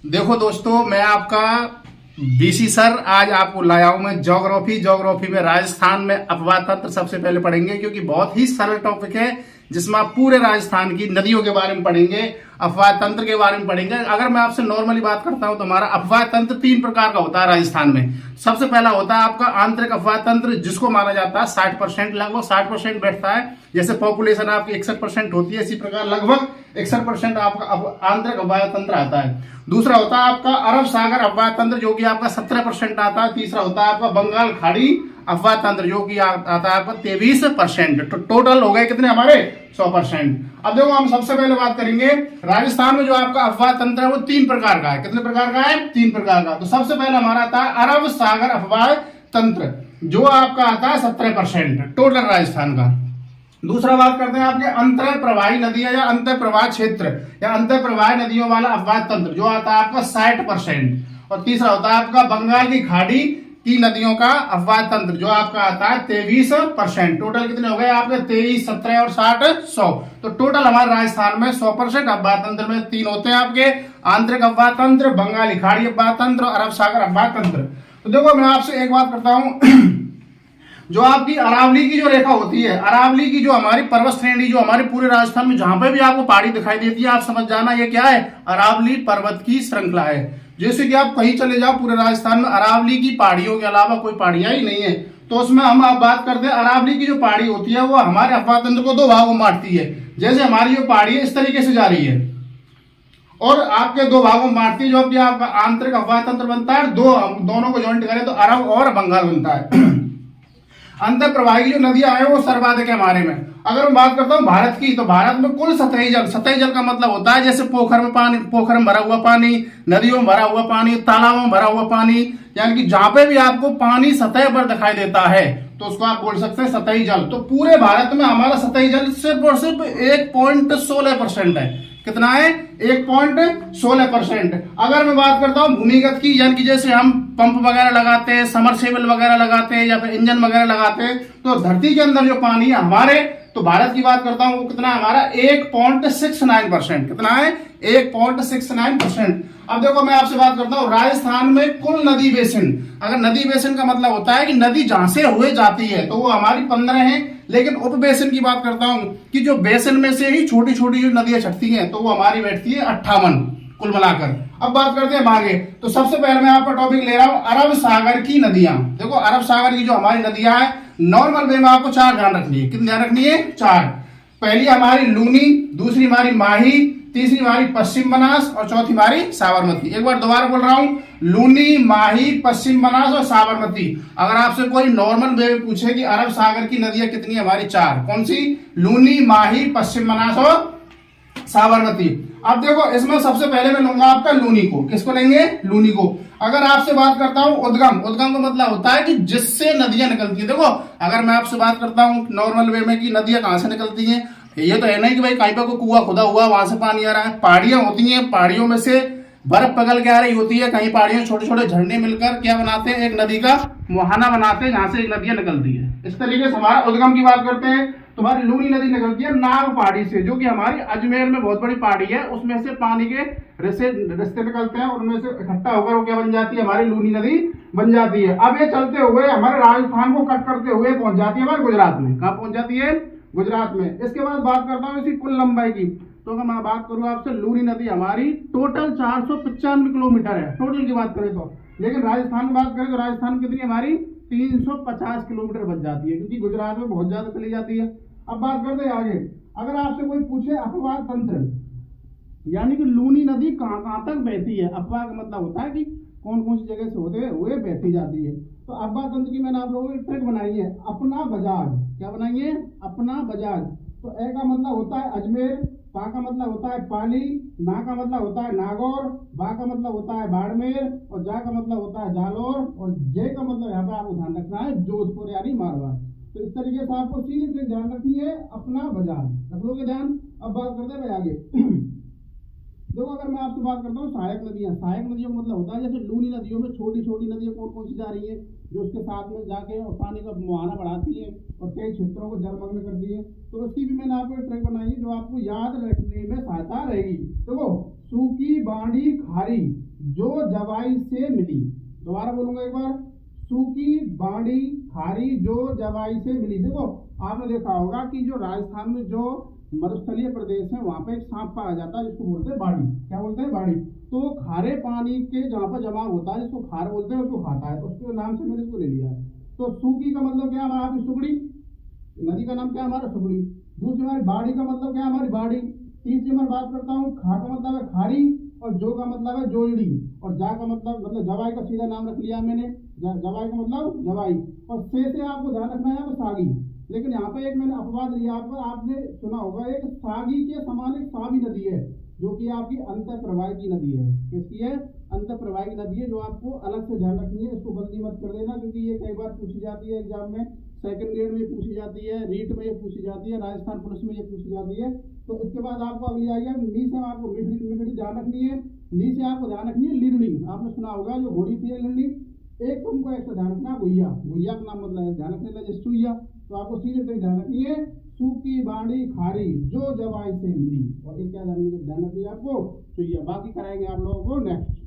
देखो दोस्तों, मैं आपका बीसी सर आज आपको लाया हूं मैं ज्योग्राफी में राजस्थान में अपवाह तंत्र सबसे पहले पढ़ेंगे, क्योंकि बहुत ही सरल टॉपिक है जिसमें आप पूरे राजस्थान की नदियों के बारे में पढ़ेंगे, अपवाह तंत्र के बारे में पढ़ेंगे। अगर मैं आपसे नॉर्मली बात करता हूं तो हमारा अपवाह तंत्र 3 प्रकार का होता है राजस्थान में। सबसे पहला होता है आपका आंतरिक अपवाह तंत्र, जिसको माना जाता है 60%, लगभग 60% बैठता है। जैसे पॉपुलेशन आपकी 61% होती है, इसी प्रकार लगभग 61% आपका आंतरिक अपवाह तंत्र आता है। दूसरा होता है आपका अरब सागर अपवाह तंत्र, जो कि आपका 17% आता है। तीसरा होता है आपका बंगाल खाड़ी अपवाह तंत्र, जो कि आता है आपका 23%। तो टोटल हो गए कितने हमारे 100%। अब देखो, हम सबसे पहले बात करेंगे राजस्थान में जो आपका अपवाह तंत्र है वो 3 प्रकार का है। कितने प्रकार का है? 3 प्रकार का। तो सबसे पहले हमारा आता है अरब सागर अपवाह तंत्र, जो आपका आता है 17% टोटल राजस्थान का। दूसरा बात करते हैं आपके अंतर प्रवाही नदियां या अंतर प्रवाह क्षेत्र या अंतर प्रवाही नदियों वाला अपवाह तंत्र, जो आता है आपका 60%। और तीसरा होता है आपका बंगाल की खाड़ी की नदियों का अपवाह तंत्र, जो आपका आता है 23%। टोटल कितने हो गए आपके? 23, 17 और 60, 100। तो टोटल हमारे राजस्थान में 100% अपवाह तंत्र में 3 होते हैं आपके: आंतरिक अपवाह तंत्र, बंगाली खाड़ी अपवाह तंत्र और अरब सागर अपवाह तंत्र। तो देखो, मैं आपसे एक बात करता हूं जो आपकी अरावली की जो रेखा होती है, अरावली की जो हमारी पर्वत श्रेणी, जो हमारे पूरे राजस्थान में जहां पे भी आपको पहाड़ी दिखाई देती है, आप समझ जाना ये क्या है? अरावली पर्वत की श्रृंखला है। जैसे कि आप कहीं चले जाओ पूरे राजस्थान में, अरावली की पहाड़ियों के अलावा कोई पहाड़ियां ही नहीं है। तो उसमें हम आप बात करते हैं, अरावली की जो पहाड़ी होती है वो हमारे अपवाह तंत्र को 2 भागों में बांटती है। जैसे हमारी जो पहाड़ी है इस तरीके से जा रही है और आपके 2 भागों में बांटती है, जो कि आपका आंतरिक अपवाह तंत्र बनता है। दोनों को ज्वाइंट करें तो अरब और बंगाल बनता है। अंतर प्रवाही की जो नदियां हैं वो सर्वाधिक है हमारे में। अगर मैं बात करता हूं भारत की, तो भारत में कुल सतही जल का मतलब होता है जैसे पोखर में पानी, पोखर में भरा हुआ पानी, नदियों में भरा हुआ पानी, तालाबों में भरा हुआ पानी, यानी कि जहां पे भी आपको पानी सतह पर दिखाई देता है तो उसको आप बोल सकते हैं सतही जल। तो पूरे भारत में हमारा सतही जल सिर्फ और सिर्फ 1.16% है। कितना है? 1.16%। अगर मैं बात करता हूं भूमिगत की, यानी कि जैसे हम पंप वगैरह लगाते हैं, समरसेबल वगैरह लगाते हैं या फिर इंजन वगैरह लगाते हैं, तो धरती के अंदर जो पानी है हमारे, तो भारत की बात करता हूं वो कितना है हमारा? 1.69%। कितना है? 1.69%। अब देखो, मैं आपसे बात करता हूं राजस्थान में कुल नदी बेसिन। अगर नदी बेसिन का मतलब होता है कि नदी जहां से हुए जाती है, तो वो हमारी 15 है। लेकिन उप बेसिन की बात करता हूं कि जो बेसिन में से ही छोटी छोटी जो नदियां छटती हैं, तो वो हमारी बैठती है 58 कुल मिलाकर। अब बात करते हैं आगे। तो सबसे पहले मैं आपका टॉपिक ले रहा हूं अरब सागर की नदियां। देखो, अरब सागर की जो हमारी नदियां हैं, नॉर्मल वे में आपको 4 ध्यान रखनी है। कितनी ध्यान रखनी है? 4। पहली हमारी लूनी, दूसरी हमारी माही, तीसरी हमारी पश्चिम बनास और चौथी हमारी साबरमती। एक बार दोबारा बोल रहा हूं, लूनी, माही, पश्चिम बनास और साबरमती। अगर आपसे कोई नॉर्मल वे में पूछे कि अरब सागर की नदियां कितनी, हमारी 4। कौन सी? लूनी, माही, पश्चिम बनास और साबरमती। अब देखो, इसमें सबसे पहले मैं लूंगा आपका लूनी को। किसको लेंगे? लूनी को। अगर आपसे बात करता हूं उद्गम, उद्गम का मतलब होता है कि जिससे नदियां निकलती है। देखो, अगर मैं आपसे बात करता हूं नॉर्मल वे में कि नदियां कहां से निकलती हैं, ये तो है नहीं कि भाई कहीं पर कोई कुआं खुदा हुआ वहां से पानी आ रहा है। पहाड़ियां होती हैं, पहाड़ियों में से बर्फ पिघल के आ रही होती है। कहीं पहाड़ियों छोटे छोटे झरने मिलकर क्या बनाते हैं? एक नदी का मुहाना बनाते हैं, जहां से एक नदियां निकलती है। इस तरीके से हमारा उद्गम की बात करते हैं। तुम्हारी लूनी नदी निकलती है नाग पहाड़ी से, जो कि हमारी अजमेर में बहुत बड़ी पहाड़ी है। उसमें से पानी के रिश्ते निकलते हैं, उनमें से इकट्ठा होकर वो क्या बन जाती है? हमारी लूनी नदी बन जाती है। अब ये चलते हुए हमारे राजस्थान को कट करते हुए पहुंच जाती है हमारे गुजरात में। कहां पहुंच जाती है? गुजरात में। इसके बाद बात करता हूं इसी कुल लंबाई की। तो अगर मैं बात करूं आपसे, लूनी नदी हमारी टोटल 495 किलोमीटर है, टोटल की बात करें तो। लेकिन राजस्थान की बात करें तो राजस्थान कितनी हमारी 350 किलोमीटर बच जाती है, क्योंकि गुजरात में बहुत ज्यादा चली जाती है। अब बात करते हैं आगे। अगर आपसे कोई पूछे अपवाह तंत्र, यानी कि लूनी नदी कहां कहां तक बहती है, अपवाह का मतलब होता है कि कौन कौन सी जगह से होते हुए बहती जाती है। तो अपवाह तंत्र की मैंने आप लोगों को ट्रिक बनाई है, अपना बजाज। क्या बनाई है? अपना बजाज। तो ए का मतलब होता है अजमेर, पा का मतलब होता है पाली, ना का मतलब होता है नागौर, बा का मतलब होता है बाड़मेर और जा का मतलब होता है जालोर और जे का मतलब यहाँ पे आपको ध्यान रखना है जोधपुर यानी मारवाड़। तो इस तरीके से आपको सीधी ट्रिक ध्यान रखनी है, अपना बजाज। रख लोगे ध्यान। अब बात करते हैं आगे। देखो अगर मैं आपसे बात करता हूँ सहायक नदियों का मतलब होता है जैसे लूनी नदियों में छोटी छोटी नदियाँ कौन कौन सी जा रही है, जो उसके साथ में जाके और पानी का मुहाना बढ़ाती है और कई क्षेत्रों को जलमग्न करती है। तो उसकी भी मैंने आपको एक ट्रिक बनाई है जो आपको याद रखने में सहायता रहेगी। देखो, सूखी बाड़ी खारी जो जवाई से मिली, दोबारा बोलूंगा एक बार, सूखी बाड़ी खारी जो जवाई से मिली। देखो आपने देखा होगा कि जो राजस्थान में जो मरुस्थलीय प्रदेश है वहां पे एक सांप पाया जाता है जिसको बोलते हैं बाड़ी। क्या बोलते हैं? बाड़ी। तो खारे पानी के जहाँ पर जमा होता है जिसको खार बोलते हैं उसको खाता है, तो उसके नाम से मैंने इसको ले लिया। तो सूखी का मतलब क्या हमारा? आपकी सुगड़ी। नदी का नाम क्या हमारा? सुगड़ी। दूसरी हमारी बाड़ी का मतलब क्या? हमारी बाड़ी। तीसरी मैं बात करता हूँ खा का मतलब है खारी, और जो का मतलब है जोड़ी, और जा का मतलब जवाई का सीधा नाम रख लिया मैंने, जवाई का मतलब जवाई। और से आपको ध्यान रखना है सागी। लेकिन यहाँ पे एक मैंने अपवाद लिया आपको, आपने सुना होगा एक सागी के समान एक सावी नदी है जो कि आपकी अंतर प्रवाही की नदी है। किसकी है? अंतर प्रवाही की नदी है, जो आपको अलग से ध्यान रखनी है। इसको गलती मत कर देना क्योंकि ये कई बार पूछी जाती है एग्जाम में, सेकंड ग्रेड में पूछी जाती है, रीट में ये पूछी जाती है, राजस्थान पुलिस में ये पूछी जाती है। तो इसके बाद आपको अगली आई है नी से, आपको मिड ध्यान रखनी है। नी से आपको ध्यान रखनी है लिरनी। आपने सुना होगा जो घोड़ी थी लिरनी। एक तुमको एक ध्यान रखना गुइया। गुइया का नाम मतलब ध्यान रखने लगे चुईया। तो आपको सीधे ध्यान रखनी है सूखी बाड़ी खारी जो जवाई से मिली, और एक क्या ध्यान रखनी है आपको? चुईया। बाकी कराएंगे आप लोगों को नेक्स्ट।